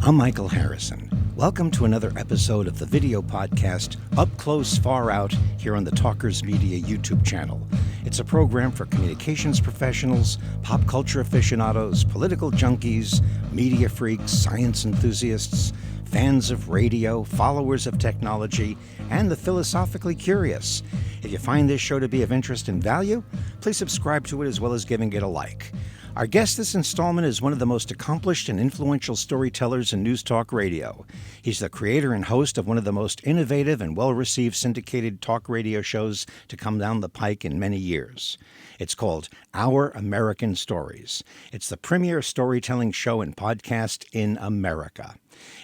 I'm Michael Harrison. Welcome to another episode of the video podcast Up Close, Far Out here on the Talkers Media YouTube channel. It's a program for communications professionals, pop culture aficionados, political junkies, media freaks, science enthusiasts, fans of radio, followers of technology, and the philosophically curious. If you find this show to be of interest and value, please subscribe to it as well as giving it a like. Our guest this installment is one of the most accomplished and influential storytellers in news talk radio. He's the creator and host of one of the most innovative and well-received syndicated talk radio shows to come down the pike in many years. It's called Our American Stories. It's the premier storytelling show and podcast in America.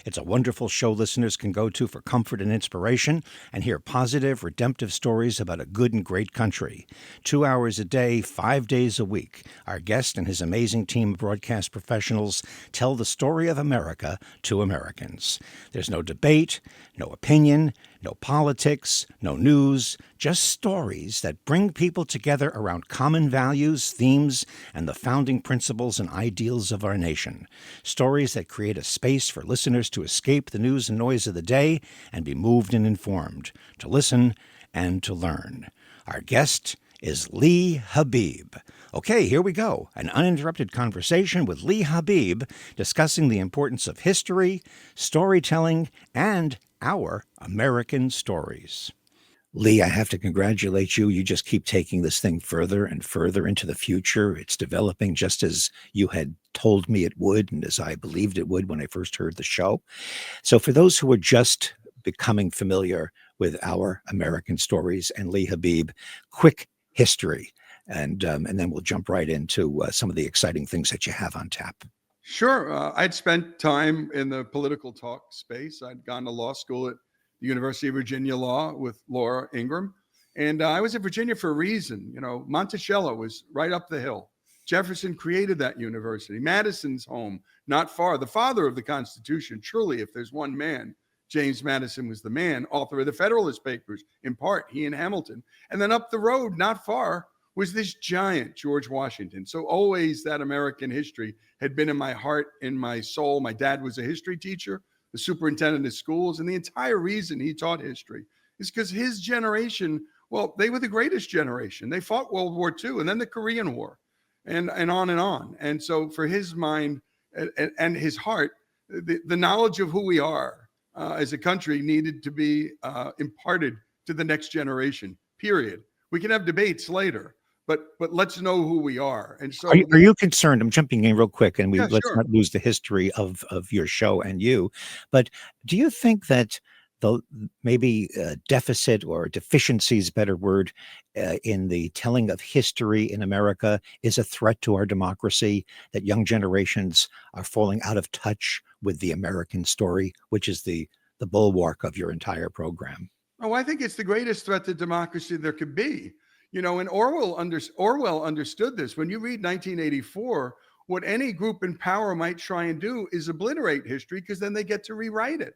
It's a wonderful show listeners can go to for comfort and inspiration and hear positive, redemptive stories about a good and great country. 2 hours a day, 5 days a week. Our guest and his amazing team of broadcast professionals tell the story of America to Americans. There's no debate, no opinion, no politics, no news, just stories that bring people together around common values, themes, and the founding principles and ideals of our nation. Stories that create a space for listeners to escape the news and noise of the day and be moved and informed, to listen and to learn. Our guest is Lee Habeeb. Okay, here we go. An uninterrupted conversation with Lee Habeeb discussing the importance of history, storytelling, and our American stories. Lee, I have to congratulate you. You just keep taking this thing further and further into the future. It's developing just as you had told me it would and as I believed it would when I first heard the show. So for those who are just becoming familiar with Our American Stories and Lee Habeeb, quick history, and then we'll jump right into some of the exciting things that you have on tap. Sure. I'd spent time in the political talk space. I'd gone to law school at the University of Virginia Law with Laura Ingraham. And I was in Virginia for a reason. You know, Monticello was right up the hill. Jefferson created that university. Madison's home, not far. The father of the Constitution, truly, if there's one man, James Madison was the man, author of the Federalist Papers, in part, he and Hamilton. And then up the road, not far, was this giant, George Washington. So always that American history had been in my heart, in my soul. My dad was a history teacher, the superintendent of schools, and the entire reason he taught history is because his generation, well, they were the greatest generation. They fought World War II and then the Korean War and on and on. And so for his mind and his heart, the knowledge of who we are as a country needed to be imparted to the next generation, period. We can have debates later, but let's know who we are. And so are you concerned? I'm jumping in real quick, and let's sure. not lose the history of your show and you. But do you think that the maybe deficit or deficiency is a better word in the telling of history in America is a threat to our democracy, that young generations are falling out of touch with the American story, which is the bulwark of your entire program? Oh, I think it's the greatest threat to democracy there could be. You know, and Orwell understood this. When you read 1984, what any group in power might try and do is obliterate history because then they get to rewrite it.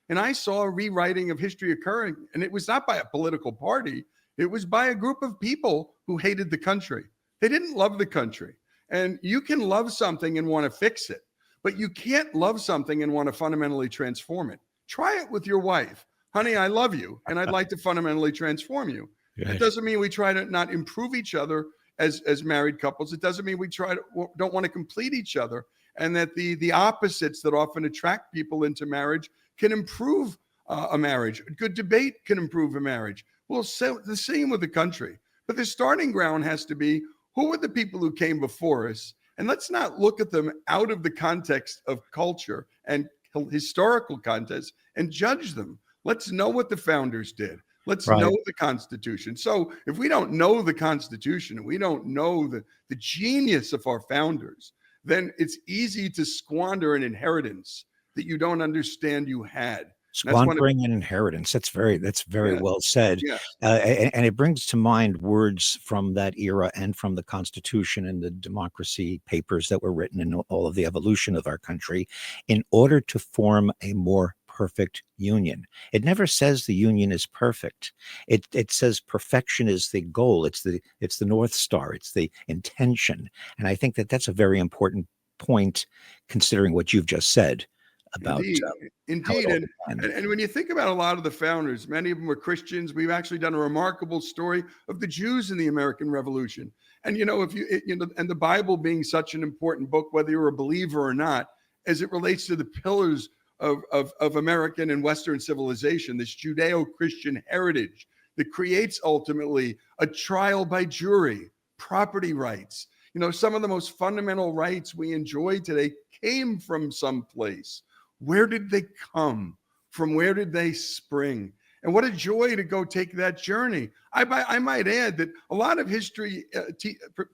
And I saw a rewriting of history occurring, and it was not by a political party. It was by a group of people who hated the country. They didn't love the country. And you can love something and want to fix it, but you can't love something and want to fundamentally transform it. Try it with your wife. Honey, I love you, and I'd like to fundamentally transform you. It doesn't mean we try to not improve each other as married couples. It doesn't mean we don't want to complete each other, and that the opposites that often attract people into marriage can improve a marriage. Good debate can improve a marriage. Well, so the same with the country. But the starting ground has to be, who were the people who came before us? And let's not look at them out of the context of culture and historical context and judge them. Let's know what the founders did. Let's know the Constitution. So if we don't know the Constitution and we don't know the genius of our founders, then it's easy to squander an inheritance that you don't understand you had. Squandering an inheritance. That's very well said. Yes. And it brings to mind words from that era and from the Constitution and the democracy papers that were written in all of the evolution of our country in order to form a more perfect union. It never says the union is perfect. It says perfection is the goal. It's the North Star. It's the intention. And I think that that's a very important point, considering what you've just said. about Indeed, how it indeed, all and, began. and when you think about a lot of the founders, many of them were Christians. We've actually done a remarkable story of the Jews in the American Revolution, and if and the Bible being such an important book, whether you're a believer or not, as it relates to the pillars of American and Western civilization, this Judeo-Christian heritage that creates ultimately a trial by jury, property rights. Some of the most fundamental rights we enjoy today came from someplace. Where did they come from? Where did they spring? And what a joy to go take that journey. I might add that a lot of history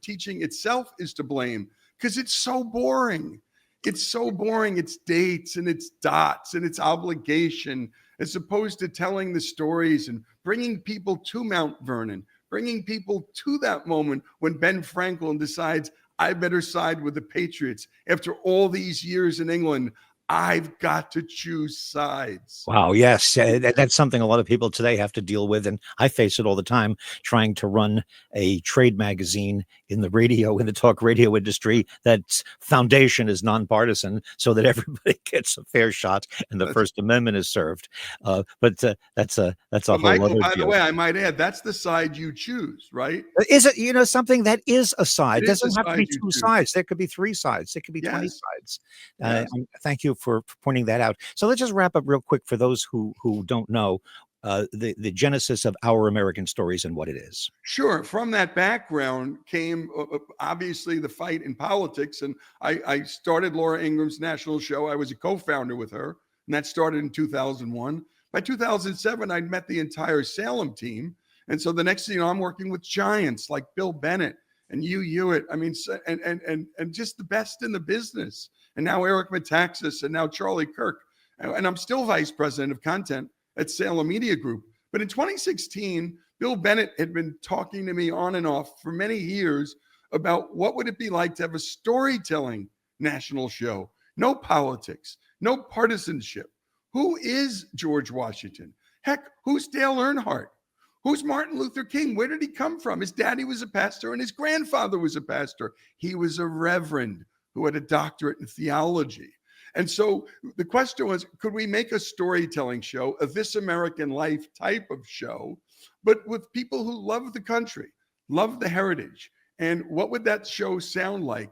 teaching itself is to blame because it's so boring. It's so boring. It's dates and it's dots and it's obligation, as opposed to telling the stories and bringing people to Mount Vernon, bringing people to that moment when Ben Franklin decides, I better side with the Patriots. After all these years in England, I've got to choose sides. Wow, yes, that's something a lot of people today have to deal with, and I face it all the time, trying to run a trade magazine in the talk radio industry. That's foundation is nonpartisan, so that everybody gets a fair shot and the That's, First Amendment is served. But that's a but whole Michael, other by the deal. way, I might add, that's the side you choose, right? Is it, something that is a It side? is the Doesn't have to side be you two choose. sides. There could be three sides. There could be 20 Yes, sides. yes. Thank you for pointing that out. So let's just wrap up real quick for those who don't know the genesis of Our American Stories and what it is. Sure. From that background came obviously the fight in politics. And I started Laura Ingram's national show. I was a co founder with her, and that started in 2001. By 2007, I'd met the entire Salem team. And so the next thing I'm working with giants like Bill Bennett and Hugh Hewitt. I mean, and just the best in the business. And now Eric Metaxas and now Charlie Kirk. And I'm still vice president of content at Salem Media Group. But in 2016, Bill Bennett had been talking to me on and off for many years about what would it be like to have a storytelling national show. No politics, no partisanship. Who is George Washington? Heck, who's Dale Earnhardt? Who's Martin Luther King? Where did he come from? His daddy was a pastor and his grandfather was a pastor. He was a reverend who had a doctorate in theology. And so the question was, could we make a storytelling show, a This American Life type of show, but with people who love the country, love the heritage? And what would that show sound like?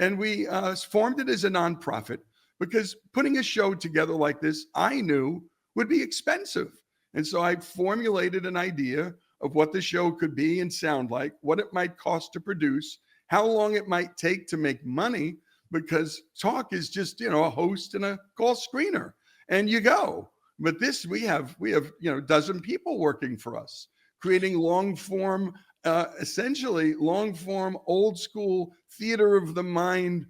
And we formed it as a nonprofit because putting a show together like this, I knew would be expensive. And so I formulated an idea of what the show could be and sound like, what it might cost to produce, how long it might take to make money, because talk is just, a host and a call screener and you go. But this, we have, a dozen people working for us, creating long form, essentially long form, old school theater of the mind,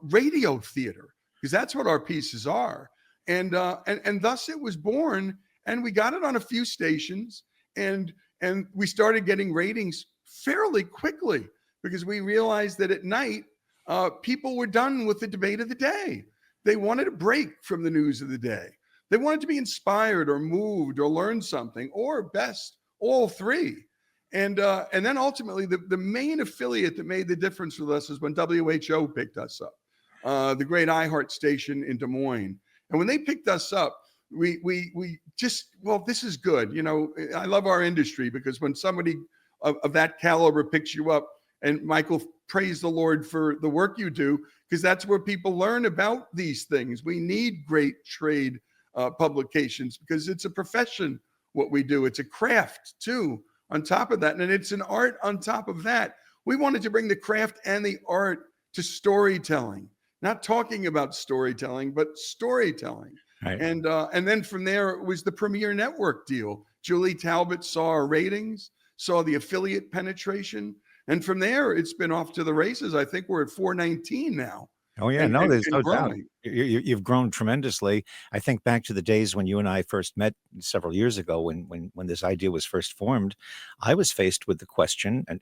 radio theater, because that's what our pieces are. And thus it was born, and we got it on a few stations, and we started getting ratings fairly quickly because we realized that at night, people were done with the debate of the day. They wanted a break from the news of the day. They wanted to be inspired or moved or learn something, or best, all three. And then ultimately, the main affiliate that made the difference with us is when WHO picked us up, the great iHeart station in Des Moines. And when they picked us up, we just, well, this is good. I love our industry because when somebody of that caliber picks you up, and Michael, praise the Lord for the work you do, because that's where people learn about these things. We need great trade publications because it's a profession, what we do. It's a craft too, on top of that. And it's an art on top of that. We wanted to bring the craft and the art to storytelling, not talking about storytelling, but storytelling. Right. And then from there, it was the Premier Network deal. Julie Talbot saw our ratings, saw the affiliate penetration. And from there, it's been off to the races. I think we're at 419 now. Oh yeah, and, no, and, there's and no doubt. growing. You've grown tremendously. I think back to the days when you and I first met several years ago, when this idea was first formed. I was faced with the question, and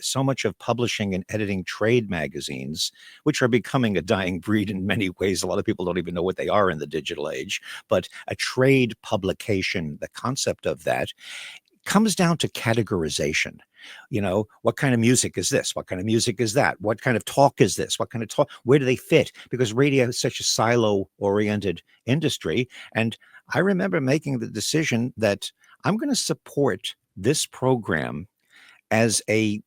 so much of publishing and editing trade magazines, which are becoming a dying breed in many ways. A lot of people don't even know what they are in the digital age. But a trade publication, the concept of that comes down to categorization. What kind of music is this? What kind of music is that? What kind of talk is this? What kind of talk? Where do they fit? Because radio is such a silo-oriented industry. And I remember making the decision that I'm going to support this program as a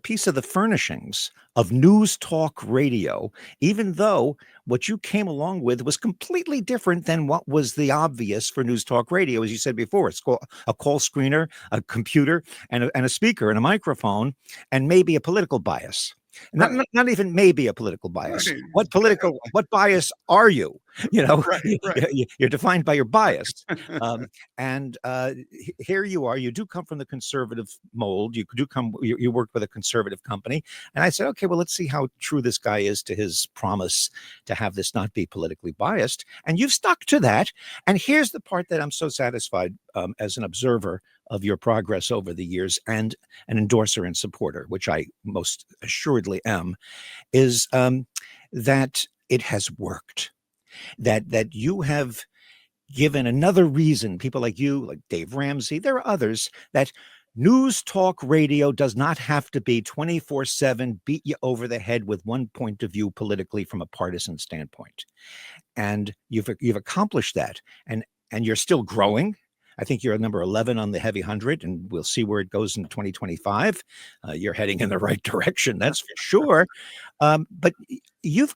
piece of the furnishings of news talk radio, even though what you came along with was completely different than what was the obvious for news talk radio. As you said before, it's a call screener, a computer, and a speaker and a microphone, and maybe a political bias. Not, Right. not even maybe a political bias. Right. What bias are you? Right. Right. You're defined by your bias. And here you are. You do come from the conservative mold. You work with a conservative company. And I said, okay, well, let's see how true this guy is to his promise to have this not be politically biased. And you've stuck to that. And here's the part that I'm so satisfied as an observer of your progress over the years and an endorser and supporter, which I most assuredly am, is that it has worked. That you have given another reason, people like you, like Dave Ramsey, there are others, that news talk radio does not have to be 24/7, beat you over the head with one point of view politically from a partisan standpoint. And you've accomplished that. And you're still growing. I think you're at number 11 on the Heavy 100, and we'll see where it goes in 2025. You're heading in the right direction, that's for sure. But you've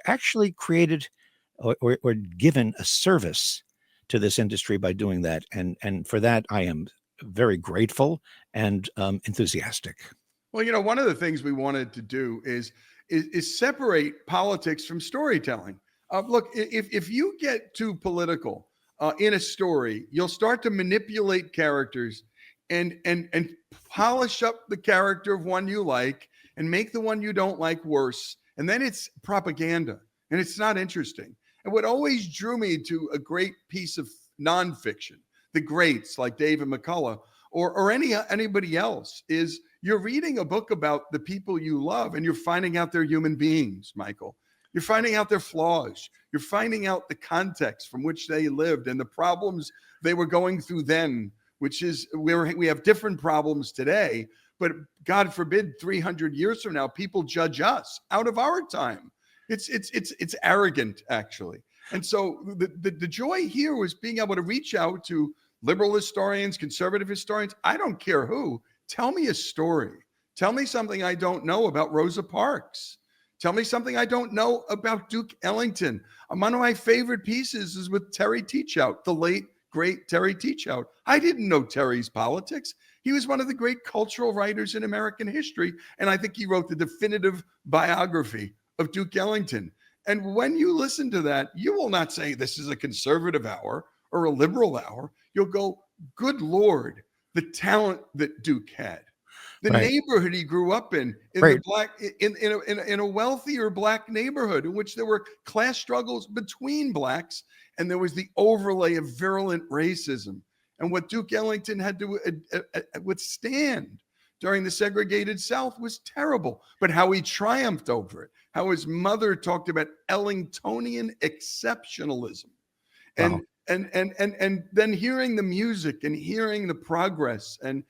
actually created or given a service to this industry by doing that. And for that, I am very grateful and enthusiastic. Well, one of the things we wanted to do is separate politics from storytelling. Look, if you get too political in a story, you'll start to manipulate characters and polish up the character of one you like and make the one you don't like worse. And then it's propaganda and it's not interesting. And what always drew me to a great piece of nonfiction, the greats like David McCullough or anybody else, is you're reading a book about the people you love and you're finding out they're human beings, Michael. You're finding out their flaws. You're finding out the context from which they lived and the problems they were going through then, which is where we have different problems today. But God forbid, 300 years from now, people judge us out of our time. It's arrogant, actually. And so the joy here was being able to reach out to liberal historians, conservative historians. I don't care who. Tell me a story. Tell me something I don't know about Rosa Parks. Tell me something I don't know about Duke Ellington. One of my favorite pieces is with Terry Teachout, the late, great Terry Teachout. I didn't know Terry's politics. He was one of the great cultural writers in American history. And I think he wrote the definitive biography of Duke Ellington. And when you listen to that, you will not say this is a conservative hour or a liberal hour. You'll go, good Lord, the talent that Duke had. The neighborhood he grew up in a wealthier black neighborhood in which there were class struggles between blacks, and there was the overlay of virulent racism. And what Duke Ellington had to withstand during the segregated South was terrible. But how he triumphed over it, how his mother talked about Ellingtonian exceptionalism. And Wow. And then hearing the music and hearing the progress and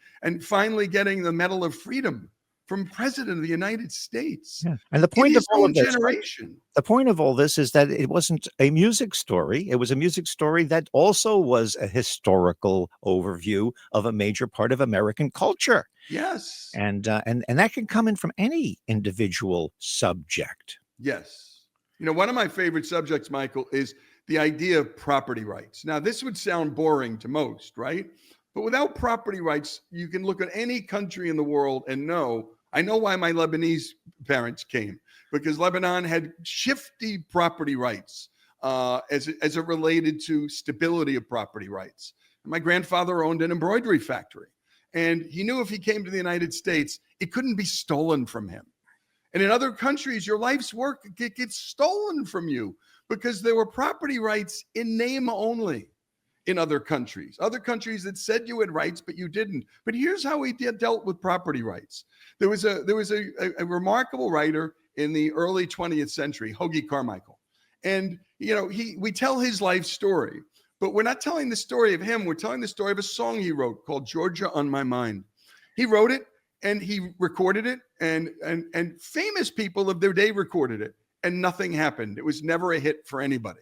finally getting the Medal of Freedom from President of the United States. Yeah. And the point of all of this, generation. the point of all this is that it wasn't a music story. It was a music story that also was a historical overview of a major part of American culture. Yes. And that can come in from any individual subject. Yes. One of my favorite subjects, Michael, is the idea of property rights. Now, this would sound boring to most, right? But without property rights, you can look at any country in the world and I know why my Lebanese parents came, because Lebanon had shifty property rights as it related to stability of property rights. My grandfather owned an embroidery factory, and he knew if he came to the United States, it couldn't be stolen from him. And in other countries, your life's work gets stolen from you because there were property rights in name only in other countries that said you had rights, but you didn't. But here's how we dealt with property rights. There was a remarkable writer in the early 20th century, Hoagy Carmichael. And, we tell his life story, But we're not telling the story of him. We're telling the story of a song he wrote called Georgia on My Mind. He wrote it and he recorded it, and famous people of their day recorded it, and nothing happened. It was never a hit for anybody.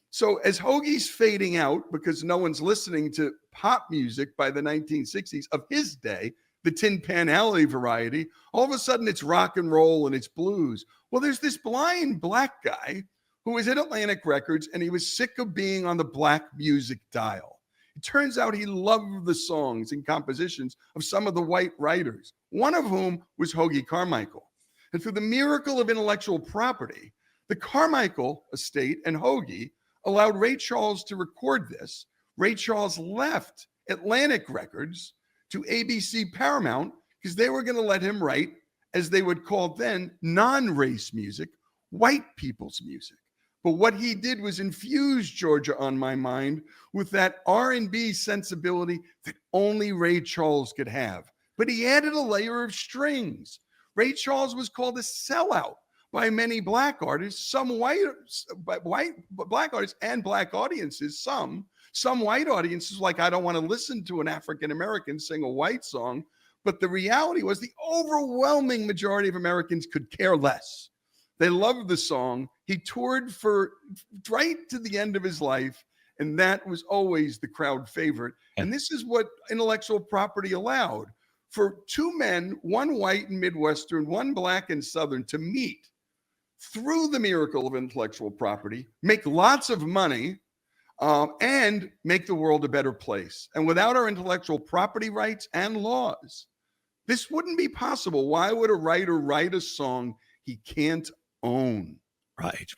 So as Hoagie's fading out because no one's listening to pop music by the 1960s of his day, the Tin Pan Alley variety, all of a sudden it's rock and roll and it's blues. Well, there's this blind black guy who was at Atlantic Records, and he was sick of being on the black music dial. It turns out he loved the songs and compositions of some of the white writers, one of whom was Hoagie Carmichael. And through the miracle of intellectual property, the Carmichael estate and Hoagie allowed Ray Charles to record this. Ray Charles left Atlantic Records to ABC Paramount because they were going to let him write, as they would call then, non-race music, white people's music. But what he did was infuse Georgia on My Mind with that R&B sensibility that only Ray Charles could have. But he added a layer of strings. Ray Charles was called a sellout by many black artists, some white black artists and black audiences, some white audiences like, I don't want to listen to an African American sing a white song. But the reality was the overwhelming majority of Americans could care less. They loved the song. He toured for right to the end of his life, and that was always the crowd favorite. And this is what intellectual property allowed for two men, one white and Midwestern, one black and Southern, to meet through the miracle of intellectual property, make lots of money, and make the world a better place. And without our intellectual property rights and laws, this wouldn't be possible. Why would a writer write a song he can't own?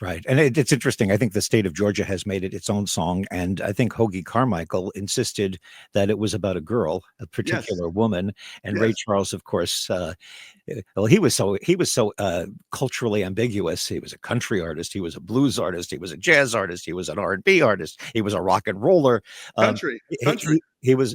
Right. And it's interesting. I think the state of Georgia has made it its own song. And I think Hoagie Carmichael insisted that it was about a girl, a particular woman. And Ray Charles, of course, well, he was so culturally ambiguous. He was a country artist. He was a blues artist. He was a jazz artist. He was an R&B artist. He was a rock and roller. Country. He was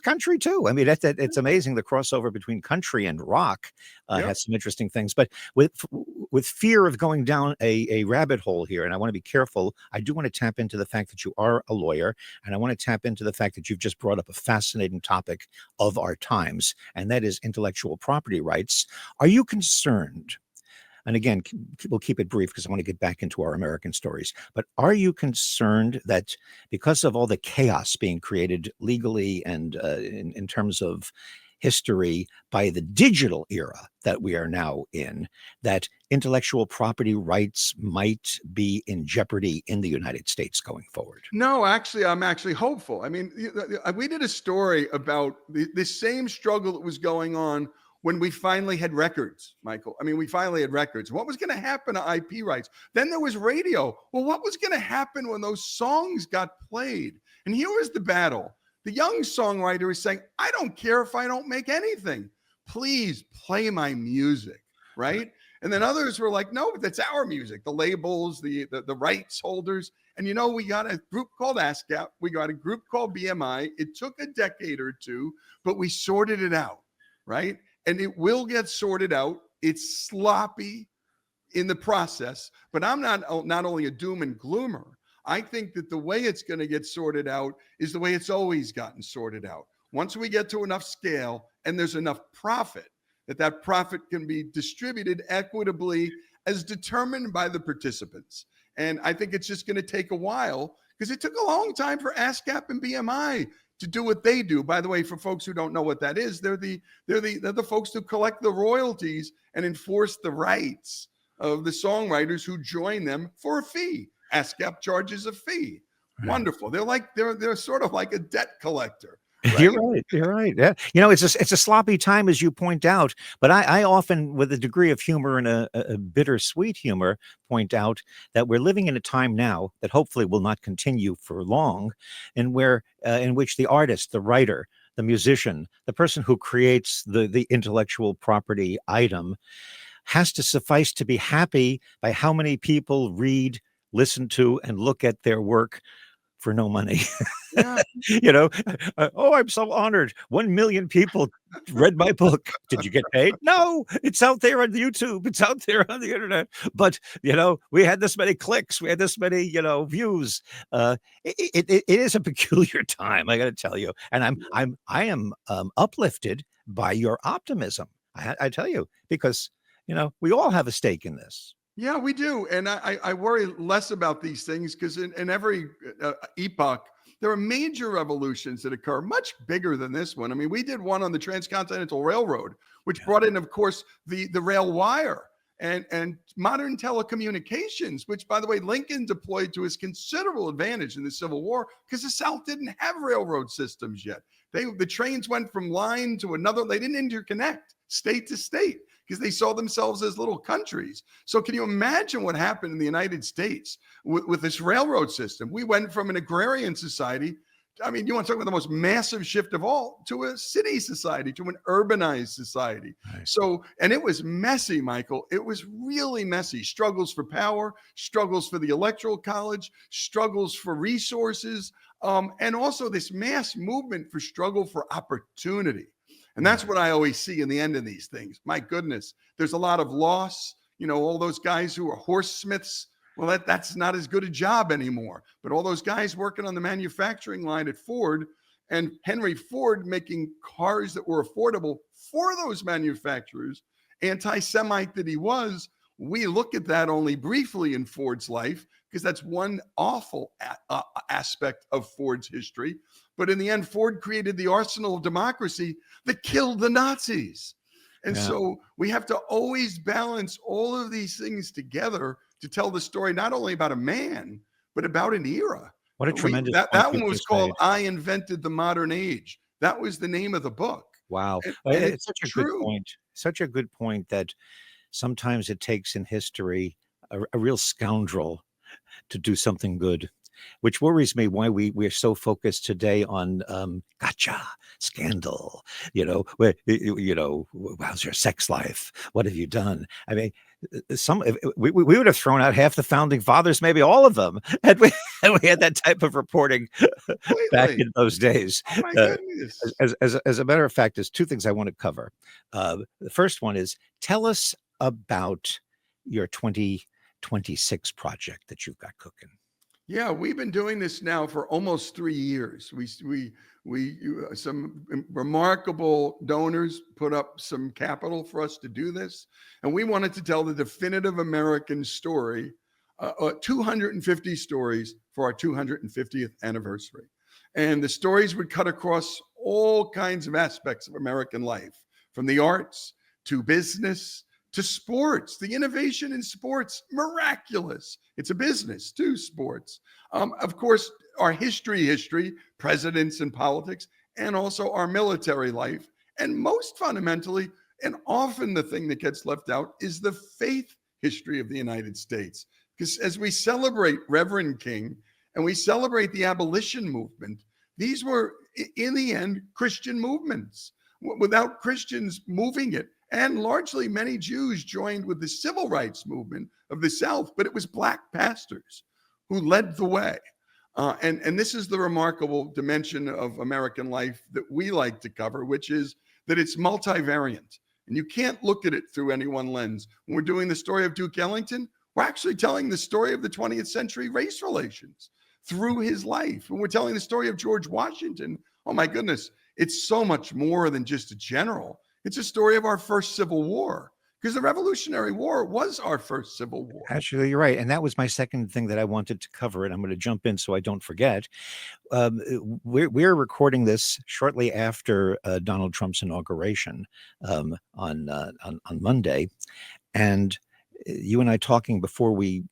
country too. I mean, it's amazing the crossover between country and rock has some interesting things. But with fear of going down a rabbit hole here, and I want to be careful, I do want to tap into the fact that you are a lawyer, and I want to tap into the fact that you've just brought up a fascinating topic of our times, and that is intellectual property rights. Are you concerned? And again, we'll keep it brief because I want to get back into our American stories. But are you concerned that because of all the chaos being created legally and in terms of history by the digital era that we are now in, that intellectual property rights might be in jeopardy in the United States going forward? No, actually, I'm actually hopeful. I mean, we did a story about the same struggle that was going on when we finally had records, Michael. I mean, we finally had records. What was going to happen to IP rights? Then there was radio. Well, what was going to happen when those songs got played? And here was the battle. The young songwriter is saying, I don't care if I don't make anything. Please play my music, right? And then others were like, no, that's our music. The labels, the rights holders. And, we got a group called ASCAP. We got a group called BMI. It took a decade or two, but we sorted it out, right? And it will get sorted out. It's sloppy in the process, but I'm not only a doom and gloomer. I think that the way it's going to get sorted out is the way it's always gotten sorted out. Once we get to enough scale and there's enough profit, that profit can be distributed equitably as determined by the participants. And I think it's just going to take a while because it took a long time for ASCAP and BMI to do what they do. By the way, for folks who don't know what that is, they're the folks who collect the royalties and enforce the rights of the songwriters who join them for a fee. ASCAP charges a fee. Right. Wonderful. They're sort of like a debt collector. Right? You're right. Yeah. It's a sloppy time, as you point out, but I often, with a degree of humor and a bittersweet humor, point out that we're living in a time now that hopefully will not continue for long, and in which the artist, the writer, the musician, the person who creates the intellectual property item has to suffice to be happy by how many people read, listen to, and look at their work for no money. Yeah. You know, oh, I'm so honored. 1 million people read my book. Did you get paid? No, it's out there on YouTube. It's out there on the internet. But, we had this many clicks. We had this many, views. It is a peculiar time, I got to tell you. And I am uplifted by your optimism. I tell you, because, we all have a stake in this. Yeah, we do. And I worry less about these things because in every epoch, there are major revolutions that occur much bigger than this one. I mean, we did one on the Transcontinental Railroad, which brought in, of course, the rail wire and modern telecommunications, which, by the way, Lincoln deployed to his considerable advantage in the Civil War because the South didn't have railroad systems yet. The trains went from line to another. They didn't interconnect state to state because they saw themselves as little countries. So can you imagine what happened in the United States with this railroad system? We went from an agrarian society. I mean, you want to talk about the most massive shift of all, to a city society, to an urbanized society. Right. So, and it was messy, Michael. It was really messy. Struggles for power, struggles for the electoral college, struggles for resources, and also this mass movement for struggle for opportunity. And that's what I always see in the end of these things. My goodness, there's a lot of loss. All those guys who are horse smiths, well, that's not as good a job anymore. But all those guys working on the manufacturing line at Ford, and Henry Ford making cars that were affordable for those manufacturers, anti-Semite that he was, we look at that only briefly in Ford's life because that's one awful aspect of Ford's history. But in the end, Ford created the arsenal of democracy that killed the Nazis. And so we have to always balance all of these things together to tell the story, not only about a man, but about an era. What a tremendous that point one you was just called made. I Invented the Modern Age. That was the name of the book. Wow. And It's such a good true. point. Such a good point that sometimes it takes in history a real scoundrel to do something good, which worries me why we're so focused today on gotcha, scandal, where, how's your sex life? What have you done? I mean, we would have thrown out half the founding fathers, maybe all of them, and we had that type of reporting back Completely. in those days. Oh my Uh, goodness. as a matter of fact, there's two things I want to cover. The first one is, tell us about your 2026 project that you've got cooking. Yeah, we've been doing this now for almost 3 years. Some remarkable donors put up some capital for us to do this, and we wanted to tell the definitive American story, 250 stories for our 250th anniversary, and the stories would cut across all kinds of aspects of American life, from the arts to business to sports. The innovation in sports, miraculous. It's a business too, sports. Of course, our history, presidents and politics, and also our military life. And most fundamentally, and often the thing that gets left out, is the faith history of the United States. Because as we celebrate Reverend King and we celebrate the abolition movement, these were, in the end, Christian movements. Without Christians moving it, and largely many Jews joined with the civil rights movement of the South, but it was Black pastors who led the way. And this is the remarkable dimension of American life that we like to cover, which is that it's multivariant. And you can't look at it through any one lens. When we're doing the story of Duke Ellington, we're actually telling the story of the 20th century race relations through his life. When we're telling the story of George Washington, oh my goodness, it's so much more than just a general. It's a story of our first Civil War, because the Revolutionary War was our first Civil War. Actually, you're right. And that was my second thing that I wanted to cover, and I'm going to jump in so I don't forget. We're recording this shortly after Donald Trump's inauguration on Monday. And you and I talking before we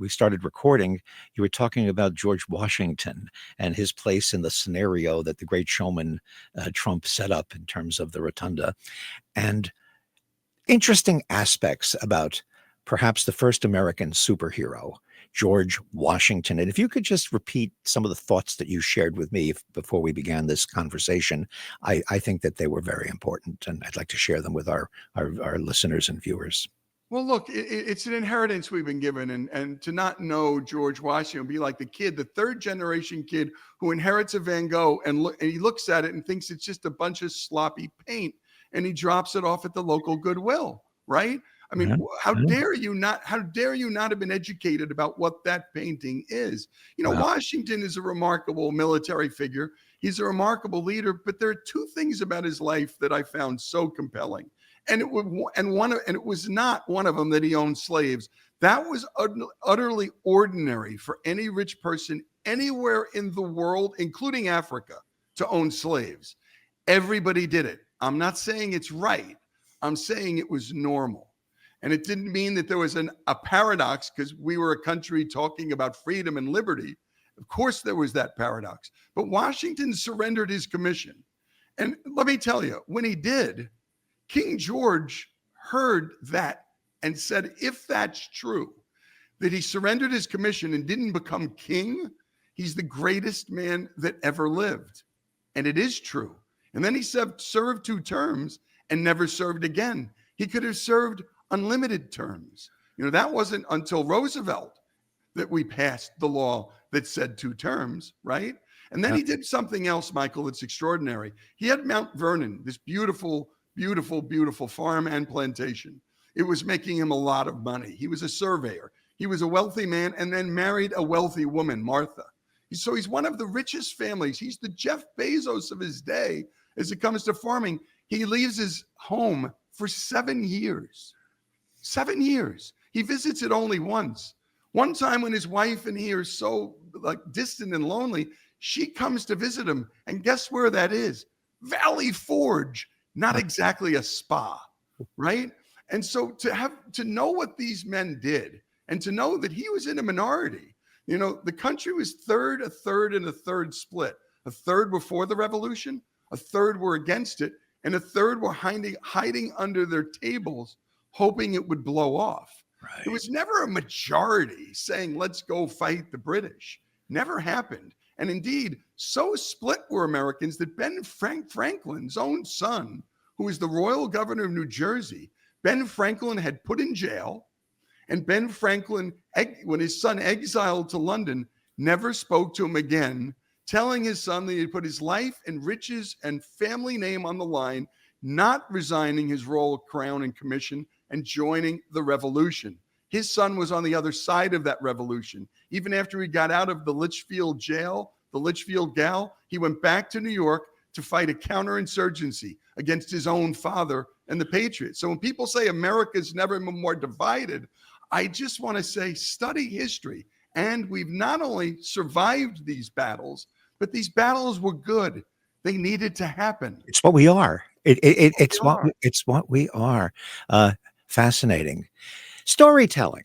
started recording, you were talking about George Washington and his place in the scenario that the great showman Trump set up in terms of the rotunda, and interesting aspects about perhaps the first American superhero, George Washington. And if you could just repeat some of the thoughts that you shared with me before we began this conversation, I think that they were very important, and I'd like to share them with our listeners and viewers. Well, look, it's an inheritance we've been given, and to not know George Washington, be like the kid, the third generation kid who inherits a Van Gogh, and he looks at it and thinks it's just a bunch of sloppy paint, and he drops it off at the local Goodwill, right? I mean, Mhm. how Mhm. dare you not? How dare you not have been educated about what that painting is? You know, Wow. Washington is a remarkable military figure. He's a remarkable leader, but there are two things about his life that I found so compelling, and it was not one of them that he owned slaves. That was utterly ordinary for any rich person anywhere in the world, including Africa, to own slaves. Everybody did it. I'm not saying it's right. I'm saying it was normal. And it didn't mean that there was a paradox because we were a country talking about freedom and liberty. Of course, there was that paradox. But Washington surrendered his commission. And let me tell you, when he did, King George heard that and said, if that's true, that he surrendered his commission and didn't become king, he's the greatest man that ever lived. And it is true. And then he served 2 terms and never served again. He could have served unlimited terms. You know, that wasn't until Roosevelt that we passed the law that said 2 terms, right? And then Yeah. he did something else, Michael, that's extraordinary. He had Mount Vernon, this beautiful, beautiful, beautiful farm and plantation. It was making him a lot of money. He was a surveyor. He was a wealthy man and then married a wealthy woman, Martha. So he's one of the richest families. He's the Jeff Bezos of his day as it comes to farming. He leaves his home for 7 years. 7 years. He visits it only once. One time when his wife and he are so like distant and lonely, she comes to visit him. And guess where that is? Valley Forge, not exactly a spa, right? And so to know what these men did and to know that he was in a minority, you know, the country was a third, and a third split. A third before the revolution, a third were against it, and a third were hiding under their tables, hoping it would blow off. There Right. was never a majority saying, let's go fight the British. Never happened. And indeed, so split were Americans that Franklin's own son, who was the royal governor of New Jersey, Ben Franklin had put in jail. And Ben Franklin, when his son exiled to London, never spoke to him again, telling his son that he'd put his life and riches and family name on the line, not resigning his royal crown and commission and joining the revolution. His son was on the other side of that revolution. Even after he got out of the Litchfield jail, the Litchfield gal, he went back to New York to fight a counterinsurgency against his own father and the Patriots. So when people say America's never been more divided, I just want to say study history. And we've not only survived these battles, but these battles were good. They needed to happen. It's what we are. We are. It's what we are. Uh, Fascinating. Storytelling.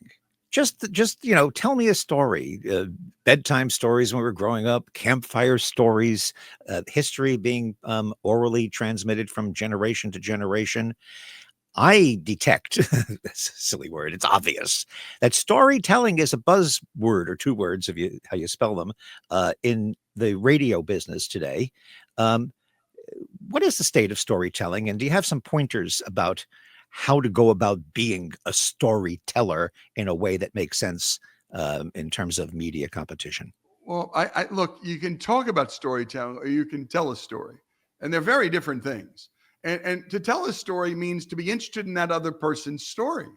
Tell me a story. Bedtime stories when we were growing up, campfire stories, history being orally transmitted from generation to generation. I detect, that's a silly word, it's obvious, that storytelling is a buzzword or 2 words, if you how you spell them, in the radio business today. Um, what is the state of storytelling? And do you have some pointers about how to go about being a storyteller in a way that makes sense in terms of media competition? Well, I look, you can talk about storytelling or you can tell a story, and they're very different things. And to tell a story means to be interested in that other person's story,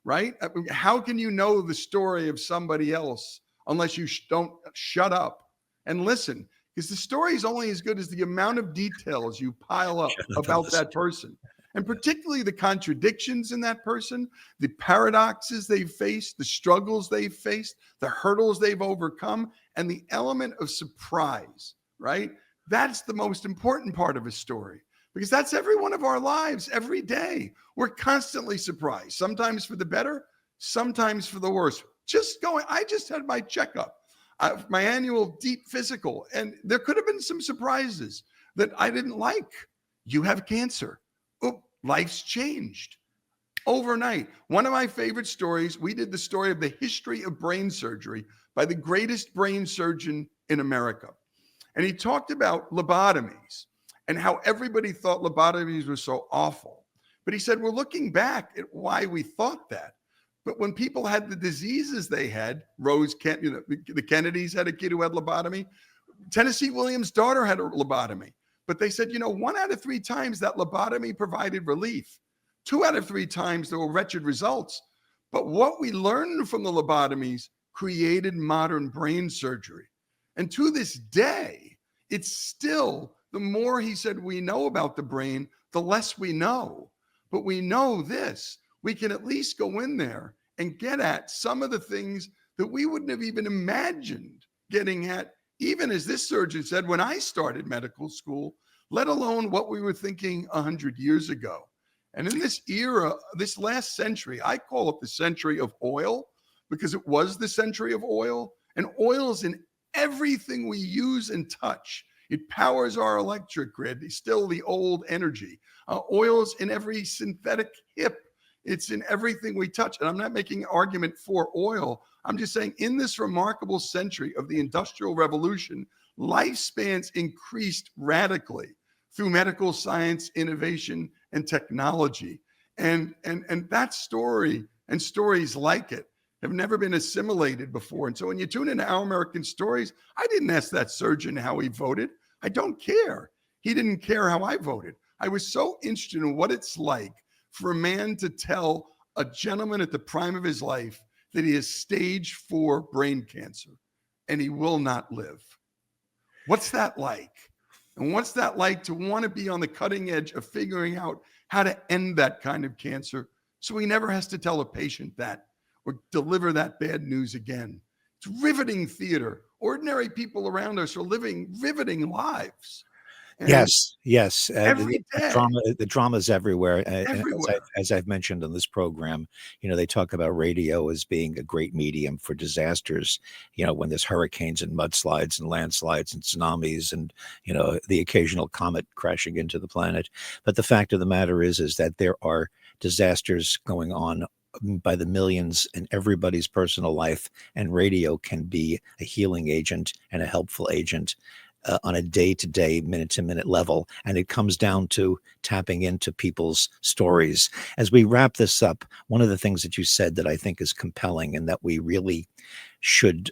right? I mean, how can you know the story of somebody else unless you don't shut up and listen? Because the story is only as good as the amount of details you pile up Shut up and about listen. that person, and particularly the contradictions in that person, the paradoxes they've faced, the struggles they've faced, the hurdles they've overcome, and the element of surprise, right? That's the most important part of a story because that's every one of our lives every day. We're constantly surprised, sometimes for the better, sometimes for the worse. I just had my checkup, my annual deep physical, and there could have been some surprises that I didn't like. You have cancer. Oh, life's changed overnight. One of my favorite stories, we did the story of the history of brain surgery by the greatest brain surgeon in America. And he talked about lobotomies and how everybody thought lobotomies were so awful. But he said, we're looking back at why we thought that. But when people had the diseases they had, the Kennedys had a kid who had lobotomy. Tennessee Williams' daughter had a lobotomy. But they said, 1 out of 3 times that lobotomy provided relief. 2 out of 3 times there were wretched results. But what we learned from the lobotomies created modern brain surgery. And to this day, it's still, the more he said we know about the brain, the less we know. But we know this. We can at least go in there and get at some of the things that we wouldn't have even imagined getting at, even as this surgeon said, when I started medical school, let alone what we were thinking 100 years ago. And in this era, this last century, I call it the century of oil because it was the century of oil. And oil's in everything we use and touch. It powers our electric grid. It's still the old energy. Oil's in every synthetic hip. It's in everything we touch. And I'm not making an argument for oil. I'm just saying in this remarkable century of the Industrial Revolution, lifespans increased radically through medical science, innovation, and technology. And that story and stories like it have never been assimilated before. And so when you tune into Our American Stories, I didn't ask that surgeon how he voted. I don't care. He didn't care how I voted. I was so interested in what it's like for a man to tell a gentleman at the prime of his life that he has stage 4 brain cancer and he will not live. What's that like? And what's that like to want to be on the cutting edge of figuring out how to end that kind of cancer so he never has to tell a patient that or deliver that bad news again? It's riveting theater. Ordinary people around us are living riveting lives. And yes. Every day. The drama's everywhere. Everywhere. As I've mentioned on this program, they talk about radio as being a great medium for disasters. When there's hurricanes and mudslides and landslides and tsunamis and the occasional comet crashing into the planet. But the fact of the matter is that there are disasters going on by the millions in everybody's personal life, and radio can be a healing agent and a helpful agent on a day-to-day, minute-to-minute level. And it comes down to tapping into people's stories. As we wrap this up, one of the things that you said that I think is compelling and that we really should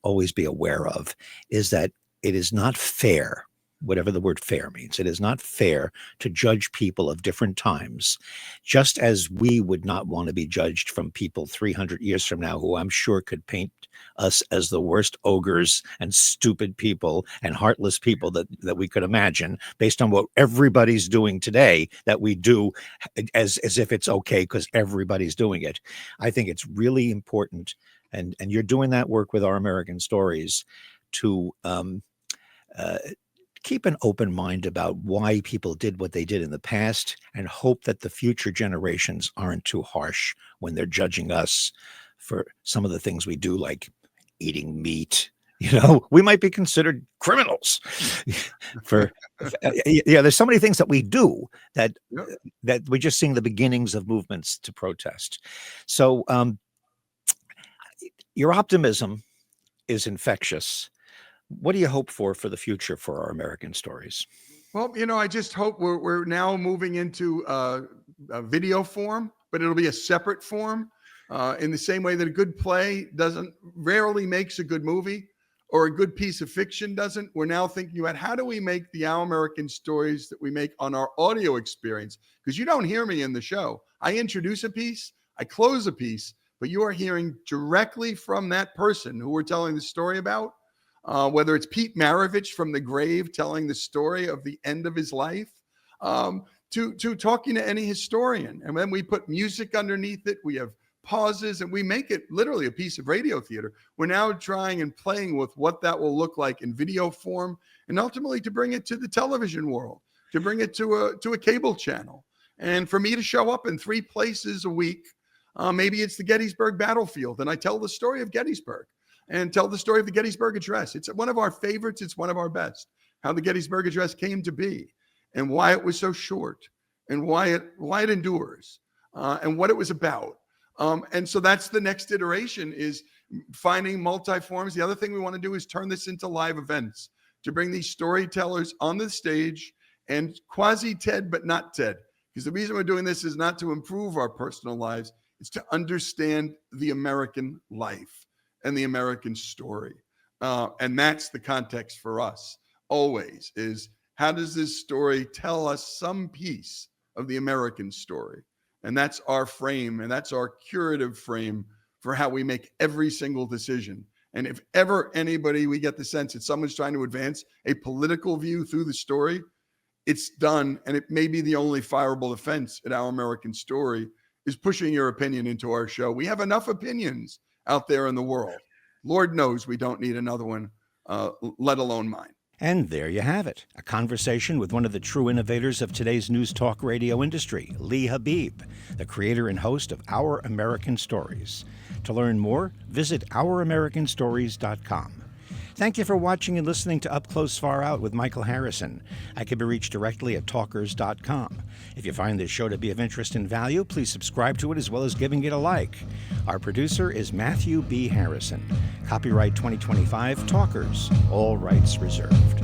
always be aware of is that it is not fair, whatever the word fair means, it is not fair to judge people of different times, just as we would not want to be judged from people 300 years from now who I'm sure could paint us as the worst ogres and stupid people and heartless people that we could imagine based on what everybody's doing today that we do as if it's okay because everybody's doing it. I think it's really important, and you're doing that work with Our American Stories to keep an open mind about why people did what they did in the past and hope that the future generations aren't too harsh when they're judging us for some of the things we do, like eating meat. We might be considered criminals for, there's so many things that we do that we're just seeing the beginnings of movements to protest. So your optimism is infectious. What do you hope for the future for Our American Stories? Well, I just hope we're now moving into a video form, but it'll be a separate form in the same way that a good play rarely makes a good movie or a good piece of fiction doesn't. We're now thinking about how do we make the Our American Stories that we make on our audio experience? Because you don't hear me in the show. I introduce a piece, I close a piece, but you are hearing directly from that person who we're telling the story about. Whether it's Pete Maravich from the grave telling the story of the end of his life, to talking to any historian. And then we put music underneath it. We have pauses and we make it literally a piece of radio theater. We're now trying and playing with what that will look like in video form and ultimately to bring it to the television world, to bring it to a cable channel. And for me to show up in 3 places a week, maybe it's the Gettysburg battlefield and I tell the story of Gettysburg. And tell the story of the Gettysburg Address. It's one of our favorites. It's one of our best. How the Gettysburg Address came to be and why it was so short and why it endures and what it was about. And so that's the next iteration is finding multi-forms. The other thing we want to do is turn this into live events to bring these storytellers on the stage and quasi-TED, but not TED. Because the reason we're doing this is not to improve our personal lives, it's to understand the American life and the American story. And that's the context for us always, is how does this story tell us some piece of the American story? And that's our frame, and that's our curative frame for how we make every single decision. And if ever anybody, we get the sense that someone's trying to advance a political view through the story, it's done. And it may be the only fireable offense at Our American Story is pushing your opinion into our show. We have enough opinions out there in the world. Lord knows we don't need another one, let alone mine. And there you have it, a conversation with one of the true innovators of today's news talk radio industry, Lee Habeeb, the creator and host of Our American Stories. To learn more, visit ouramericanstories.com. Thank you for watching and listening to Up Close Far Out with Michael Harrison. I can be reached directly at talkers.com. If you find this show to be of interest and value, please subscribe to it as well as giving it a like. Our producer is Matthew B. Harrison. Copyright 2025, Talkers, all rights reserved.